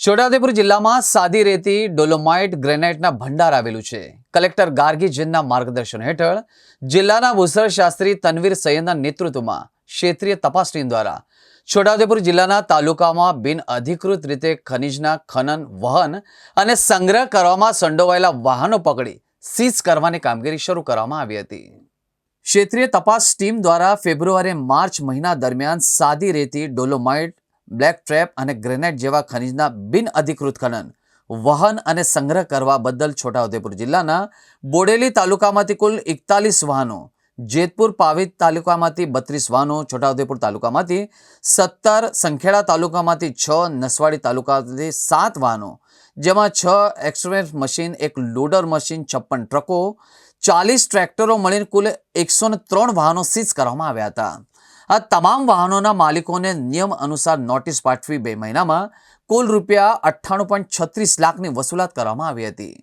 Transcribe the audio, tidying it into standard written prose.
છોટાઉદેપુર જિલ્લામાં સાદી રેતી, ડોલોમાઇટ, ગ્રેનાઇટના ભંડાર આવેલું છે. કલેક્ટર ગાર્ગી જૈનના માર્ગદર્શન હેઠળ જિલ્લાના ભૂસ્તરશાસ્ત્રી તનવીર સૈયદના નેતૃત્વમાં ક્ષેત્રીય તપાસ ટીમ દ્વારા છોટાઉદેપુર જિલ્લાના તાલુકામાં બિનઅધિકૃત રીતે ખનિજના ખનન, વહન અને સંગ્રહ કરવામાં સંડોવાયેલા વાહનો પકડી સીઝ કરવાની કામગીરી શરૂ કરવામાં આવી હતી. ક્ષેત્રીય તપાસ ટીમ દ્વારા ફેબ્રુઆરી-માર્ચ મહિના દરમિયાન સાદી રેતી, ડોલોમાઇટ, બ્લેક ટ્રેપ અને ગ્રેનાઇટ જેવા ખનિજના બિનઅધિકૃત ખનન, વહન અને સંગ્રહ કરવા બદલ છોટાઉદેપુર જિલ્લાના બોડેલી તાલુકામાંથી કુલ 41 વાહનો, જેતપુર પાવિત તાલુકામાંથી 32 વાહનો, છોટાઉદેપુર તાલુકામાંથી 17, સંખેડા તાલુકામાંથી 6, નસવાડી તાલુકામાંથી 7 વાહનો, જેમાં 6 એક્સકેવેટર મશીન, 1 લોડર મશીન, 56 ટ્રકો, 40 ટ્રેક્ટરો મળીને કુલ 103 વાહનો સીઝ કરવામાં આવ્યા હતા. આ તમામ વાહનોના માલિકોને નિયમ અનુસાર નોટિસ પાઠવી 2 મહિનામાં કુલ રૂપિયા 98.36 લાખની વસૂલાત કરવામાં આવી હતી.